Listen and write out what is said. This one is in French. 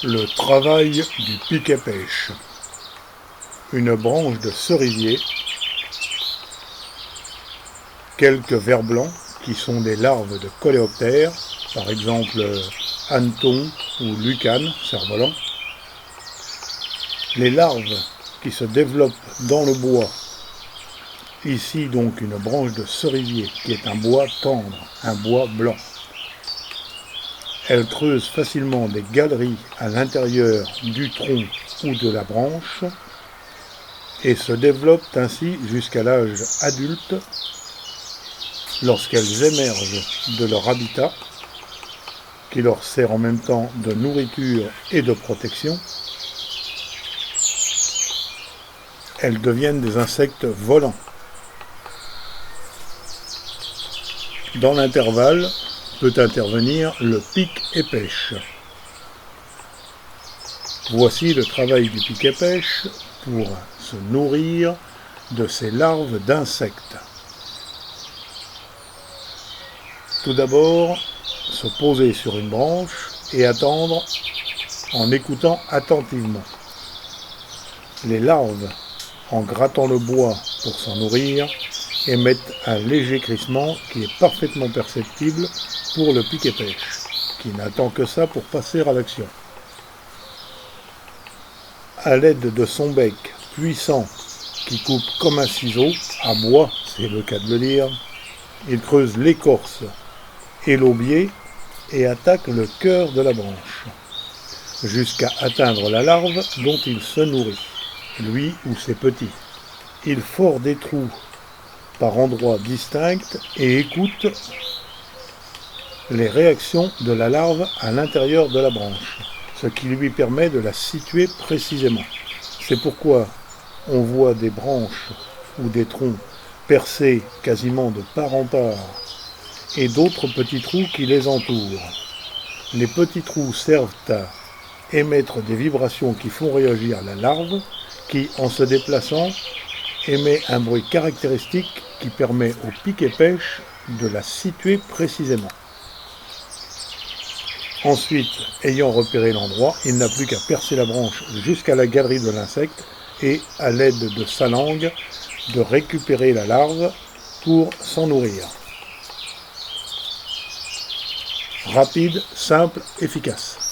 Le travail du pic-et-pêche. Une branche de cerisier, quelques vers blancs qui sont des larves de coléoptères, par exemple hanneton ou lucane, cerf-volant. Les larves qui se développent dans le bois, ici donc une branche de cerisier qui est un bois tendre, un bois blanc. Elles creusent facilement des galeries à l'intérieur du tronc ou de la branche et se développent ainsi jusqu'à l'âge adulte lorsqu'elles émergent de leur habitat qui leur sert en même temps de nourriture et de protection. Elles deviennent des insectes volants. Dans l'intervalle peut intervenir le pic-et-pêche. Voici le travail du pic-et-pêche pour se nourrir de ces larves d'insectes. Tout d'abord, se poser sur une branche et attendre en écoutant attentivement. Les larves, en grattant le bois pour s'en nourrir, émettent un léger crissement qui est parfaitement perceptible pour le pic-et-pêche, qui n'attend que ça pour passer à l'action. À l'aide de son bec puissant qui coupe comme un ciseau, à bois, c'est le cas de le dire, il creuse l'écorce et l'aubier et attaque le cœur de la branche, jusqu'à atteindre la larve dont il se nourrit, lui ou ses petits. Il fore des trous par endroits distincts et écoute les réactions de la larve à l'intérieur de la branche, ce qui lui permet de la situer précisément. C'est pourquoi on voit des branches ou des troncs percés quasiment de part en part et d'autres petits trous qui les entourent. Les petits trous servent à émettre des vibrations qui font réagir la larve qui, en se déplaçant, émet un bruit caractéristique qui permet au pic-et-pêche de la situer précisément. Ensuite, ayant repéré l'endroit, il n'a plus qu'à percer la branche jusqu'à la galerie de l'insecte et, à l'aide de sa langue, de récupérer la larve pour s'en nourrir. Rapide, simple, efficace.